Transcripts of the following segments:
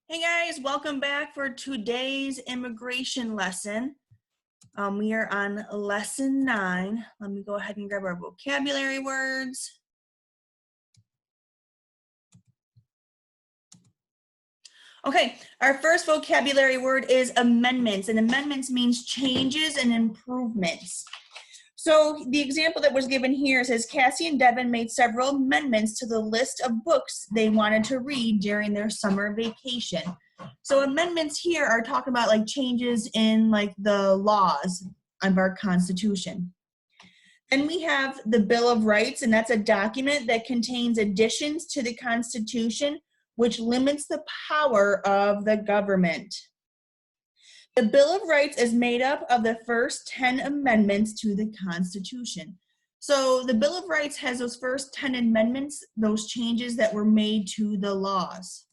Hey guys, welcome back for today's immigration lesson. We are on lesson 9. Let me go ahead and grab our vocabulary words. Okay, our first vocabulary word is amendments, and amendments means changes and improvements. So the example that was given here says Cassie and Devin made several amendments to the list of books they wanted to read during their summer vacation. So amendments here are talking about like changes in like the laws of our Constitution. Then we have the Bill of Rights, and that's a document that contains additions to the Constitution, which limits the power of the government. The Bill of Rights is made up of the first 10 amendments to the Constitution. So the Bill of Rights has those first 10 amendments, those changes that were made to the laws.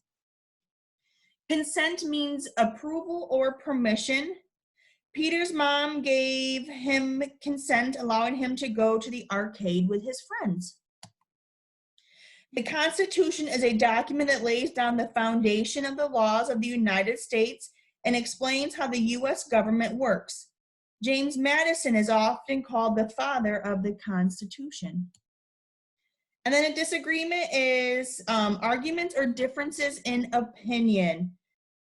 Consent means approval or permission. Peter's mom gave him consent, allowing him to go to the arcade with his friends. The Constitution is a document that lays down the foundation of the laws of the United States and explains how the U.S. government works. James Madison is often called the father of the Constitution. And then a disagreement is arguments or differences in opinion.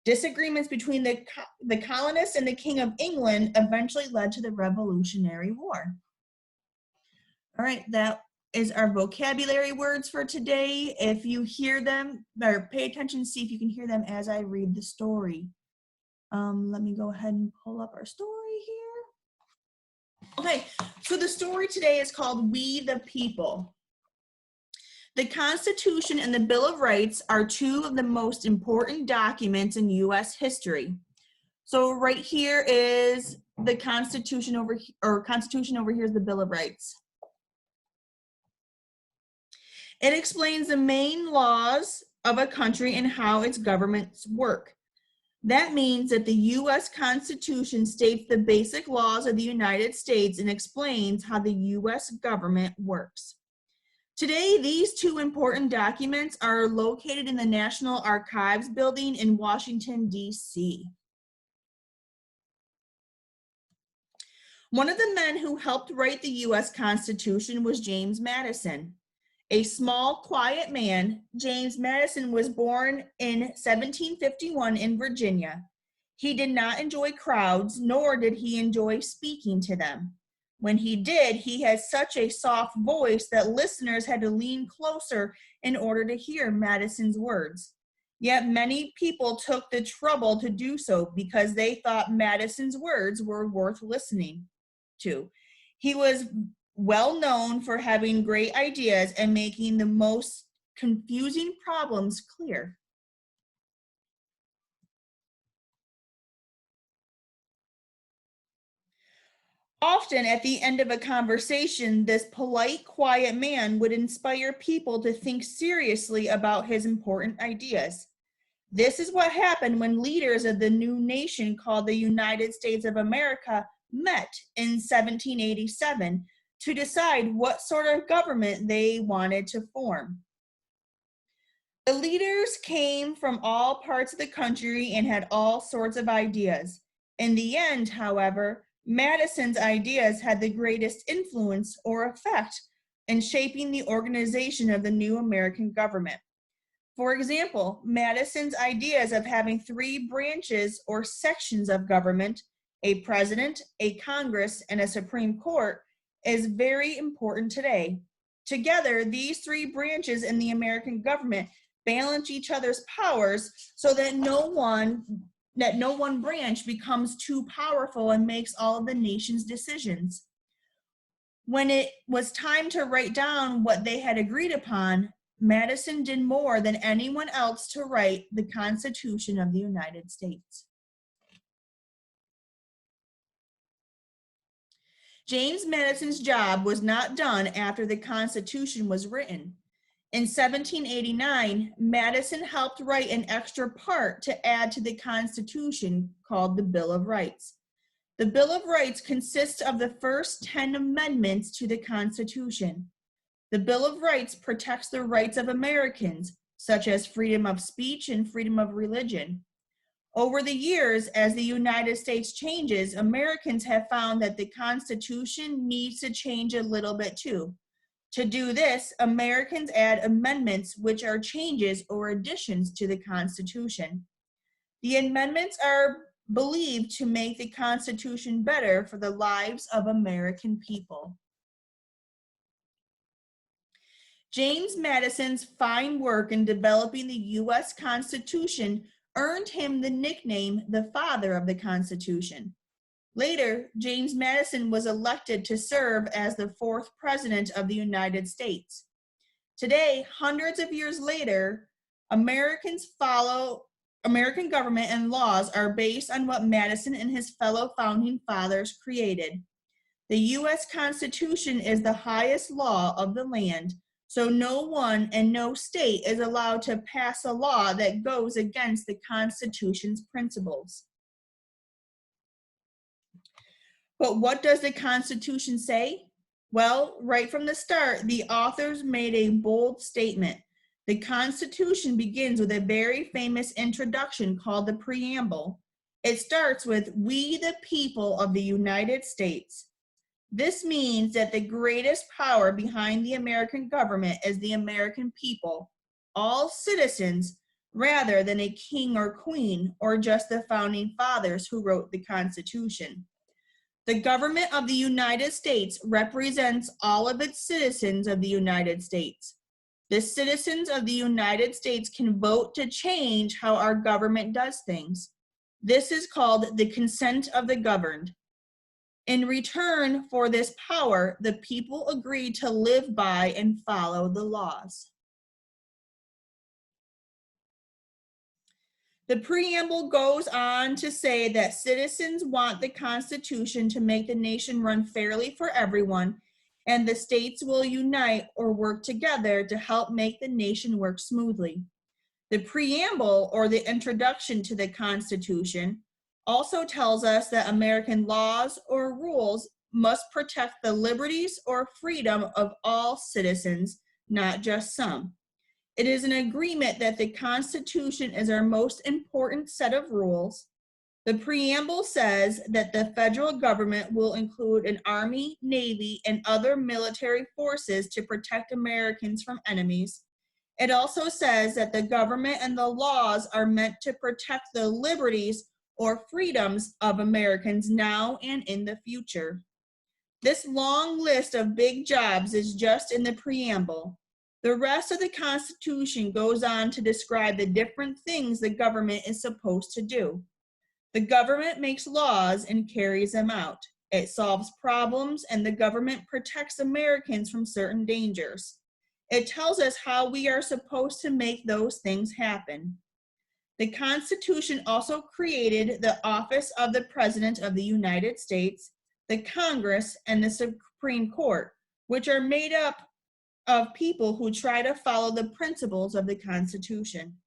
Disagreements between the colonists and the King of England eventually led to the Revolutionary War. All right, that is our vocabulary words for today. If you hear them, or pay attention, see if you can hear them as I read the story. Let me go ahead and pull up our story here. Okay, so the story today is called We the People. The Constitution and the Bill of Rights are two of the most important documents in U.S. history. So right here is the Constitution over here, or Constitution over here is the Bill of Rights. It explains the main laws of a country and how its governments work. That means that the U.S. Constitution states the basic laws of the United States and explains how the U.S. government works. Today, these two important documents are located in the National Archives building in Washington, D.C. One of the men who helped write the U.S. Constitution was James Madison. A small, quiet man, James Madison was born in 1751 in Virginia. He did not enjoy crowds, nor did he enjoy speaking to them. When he did, he had such a soft voice that listeners had to lean closer in order to hear Madison's words. Yet many people took the trouble to do so because they thought Madison's words were worth listening to. He was well known for having great ideas and making the most confusing problems clear. Often at the end of a conversation, this polite, quiet man would inspire people to think seriously about his important ideas. This is what happened when leaders of the new nation called the United States of America met in 1787 to decide what sort of government they wanted to form. The leaders came from all parts of the country and had all sorts of ideas. In the end, however, Madison's ideas had the greatest influence or effect in shaping the organization of the new American government. For example, Madison's ideas of having 3 branches or sections of government, a president, a Congress, and a Supreme Court, is very important today. Together, these 3 branches in the American government balance each other's powers so that no one branch becomes too powerful and makes all of the nation's decisions. When it was time to write down what they had agreed upon, Madison did more than anyone else to write the Constitution of the United States. James Madison's job was not done after the Constitution was written. In 1789, Madison helped write an extra part to add to the Constitution called the Bill of Rights. The Bill of Rights consists of the first 10 amendments to the Constitution. The Bill of Rights protects the rights of Americans, such as freedom of speech and freedom of religion. Over the years, as the United States changes, Americans have found that the Constitution needs to change a little bit too. To do this, Americans add amendments, which are changes or additions to the Constitution. The amendments are believed to make the Constitution better for the lives of American people. James Madison's fine work in developing the U.S. Constitution earned him the nickname the Father of the Constitution. Later, James Madison was elected to serve as the 4th President of the United States. Today, hundreds of years later, American government and laws are based on what Madison and his fellow founding fathers created. The U.S. Constitution is the highest law of the land, so no one and no state is allowed to pass a law that goes against the Constitution's principles. But what does the Constitution say? Well, right from the start, the authors made a bold statement. The Constitution begins with a very famous introduction called the preamble. It starts with, "We the people of the United States." This means that the greatest power behind the American government is the American people, all citizens, rather than a king or queen or just the founding fathers who wrote the Constitution. The government of the United States represents all of its citizens of the United States. The citizens of the United States can vote to change how our government does things. This is called the consent of the governed. In return for this power, the people agree to live by and follow the laws. The preamble goes on to say that citizens want the Constitution to make the nation run fairly for everyone, and the states will unite or work together to help make the nation work smoothly. The preamble, or the introduction to the Constitution, also tells us that American laws or rules must protect the liberties or freedom of all citizens, not just some. It is an agreement that the Constitution is our most important set of rules. The preamble says that the federal government will include an army, navy, and other military forces to protect Americans from enemies. It also says that the government and the laws are meant to protect the liberties or freedoms of Americans now and in the future. This long list of big jobs is just in the preamble. The rest of the Constitution goes on to describe the different things the government is supposed to do. The government makes laws and carries them out. It solves problems, and the government protects Americans from certain dangers. It tells us how we are supposed to make those things happen. The Constitution also created the office of the President of the United States, the Congress, and the Supreme Court, which are made up of people who try to follow the principles of the Constitution.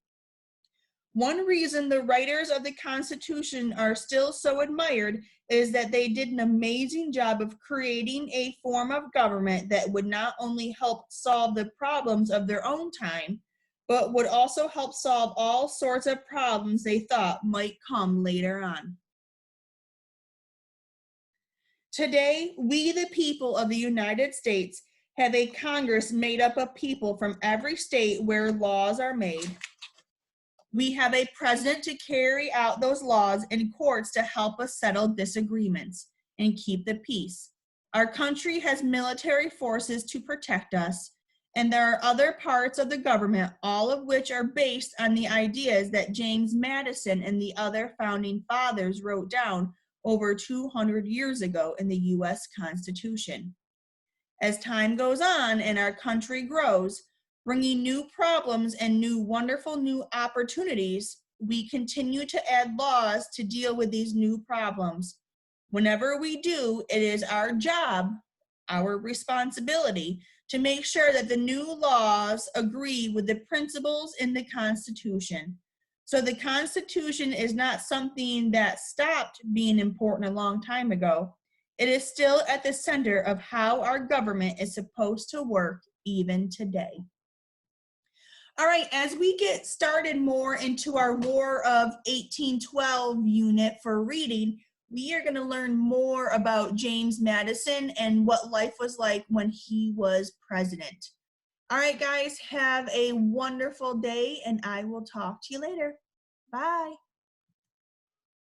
One reason the writers of the Constitution are still so admired is that they did an amazing job of creating a form of government that would not only help solve the problems of their own time, but would also help solve all sorts of problems they thought might come later on. Today, we the people of the United States have a Congress made up of people from every state where laws are made. We have a president to carry out those laws and courts to help us settle disagreements and keep the peace. Our country has military forces to protect us, and there are other parts of the government, all of which are based on the ideas that James Madison and the other founding fathers wrote down over 200 years ago in the U.S. Constitution. As time goes on and our country grows, bringing new problems and new wonderful new opportunities, we continue to add laws to deal with these new problems. Whenever we do, it is our job, our responsibility, to make sure that the new laws agree with the principles in the Constitution. So the Constitution is not something that stopped being important a long time ago. It is still at the center of how our government is supposed to work even today. All right, as we get started more into our War of 1812 unit for reading, we are going to learn more about James Madison and what life was like when he was president. All right, guys, have a wonderful day, and I will talk to you later. Bye.